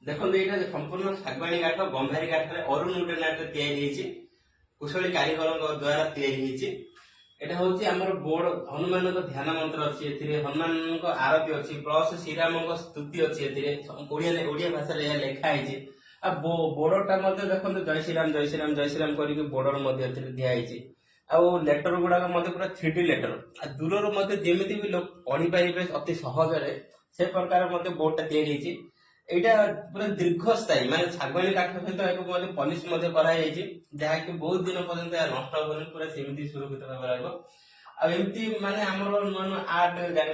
देखो ये संपूर्ण शागवानी काठ गंभारी काठ अरुण उड्डयन या कुशली कारीगर द्वारा या हूँ आम बोर्ड हनुमान ध्यान मंत्र अच्छी हनुमान आरती अच्छी प्लस श्रीराम स्तुति अच्छी ओडिया भाषा लिखाई बोर्डटा देखो जय श्रीराम जय श्रीराम जय श्रीराम कर बोर्डर दिखाई आउ लेटर गुड़ाक पूरा 3D लेटर दूर जमी भी लोग पढ़ी पारे अति सहज से प्रकार बोर्डटा या यहाँ पूरा दीर्घस्थायी माने शागवानी काठ सहित पॉलिश जहाँकि बहुत दिन पर्यंत नष्ट होनी पूरा सेमती सुरक्षित भाव रही माने आमर नुआ नुआ आर्ट